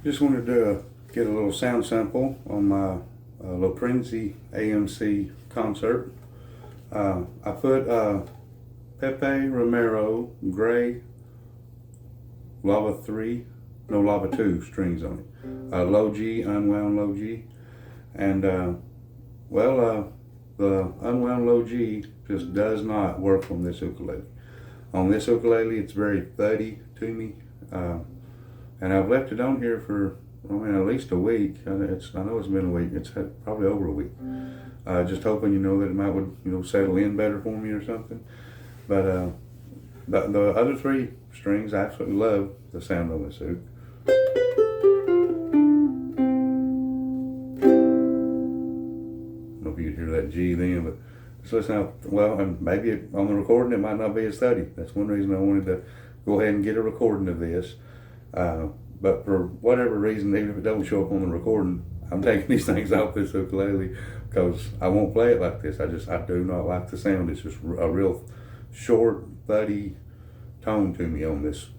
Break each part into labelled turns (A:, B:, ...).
A: Just wanted to get a little sound sample on my Loprinzi AM-C concert. I put Pepe Romero Grey Lava 2 strings on it. Low G, unwound low G. And the unwound low G just does not work on this ukulele. On this ukulele, it's very thuddy to me. And I've left it on here for, at least a week. I know it's been a week. It's probably over a week. Just hoping, that it might would, settle in better for me or something. But the other three strings, I absolutely love the sound on this uke. I don't know if you could hear that G then, but just listen out. Well, and maybe on the recording it might not be as thuddy. That's one reason I wanted to go ahead and get a recording of this. But for whatever reason, even if it don't show up on the recording, I'm taking these things off this ukulele because I won't play it like this. I do not like the sound. It's just a real short, thuddy tone to me on this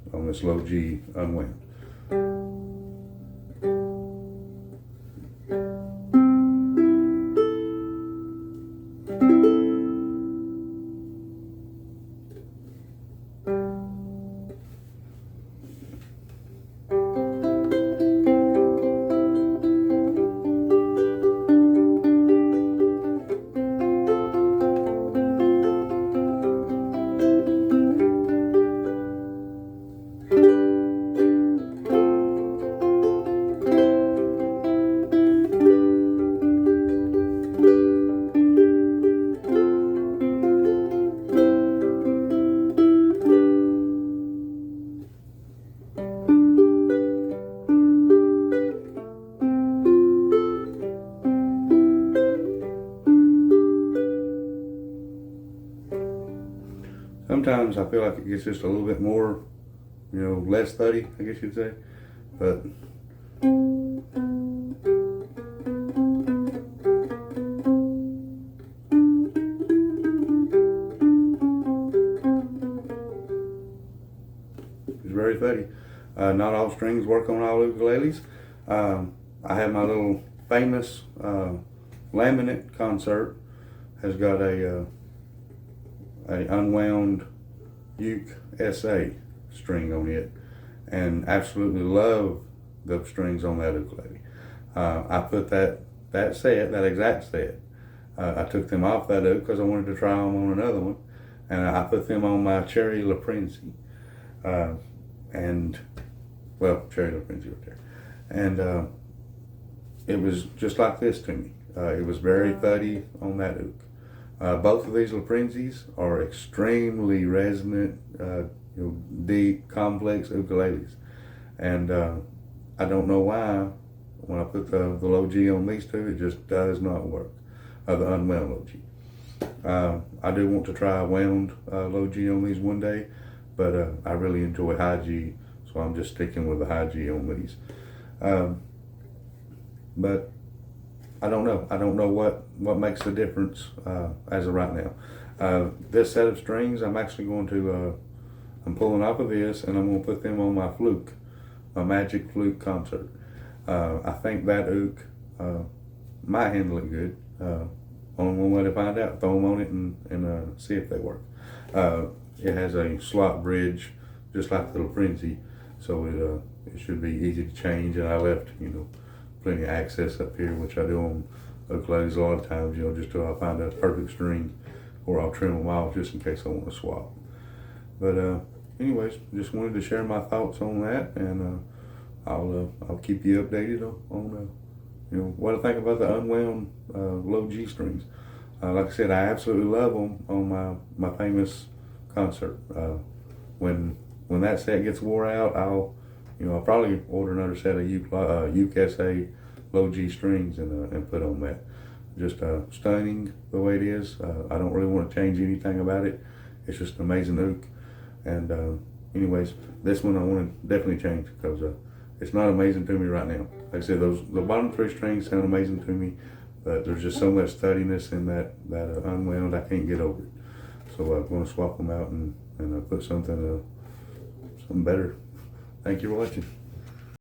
A: low G unwound. Sometimes I feel like it gets just a little bit more, less thuddy, I guess you'd say. But it's very thuddy. Not all strings work on all ukuleles. I have my little famous laminate concert has got a unwound uke SA string on it, and absolutely love the strings on that ukulele. I put that exact set. I took them off that uke because I wanted to try them on another one, and I put them on my cherry Loprinzi, cherry Loprinzi right there, and it was just like this to me. It was very thuddy on that uke. Both of these Loprinzis are extremely resonant, deep, complex ukuleles. And I don't know why, when I put the low G on these two, it just does not work, the unwound low G. I do want to try wound low G on these one day, but I really enjoy high G, so I'm just sticking with the high G on these. But I don't know. I don't know what makes the difference as of right now. This set of strings, I'm actually going to, I'm pulling off of this and I'm going to put them on my fluke, my magic fluke concert. I think that uke might handle it good. Only one way to find out, throw them on it and see if they work. It has a slot bridge, just like the Loprinzi, so it should be easy to change, and I left, plenty of access up here, which I do on ukuleles a lot of times, just till I find a perfect string, or I'll trim them off just in case I want to swap. But anyways, just wanted to share my thoughts on that, and I'll keep you updated on what I think about the unwound low G strings. Like I said, I absolutely love them on my famous concert. When that set gets wore out, I'll probably order another set of uke SA low G strings and put on that. Just stunning the way it is. I don't really want to change anything about it. It's just an amazing uke. And anyways, this one I want to definitely change because it's not amazing to me right now. Like I said, the bottom three strings sound amazing to me, but there's just so much studdiness in that unwound, I can't get over it. So I'm going to swap them out and put something better. Thank you for watching.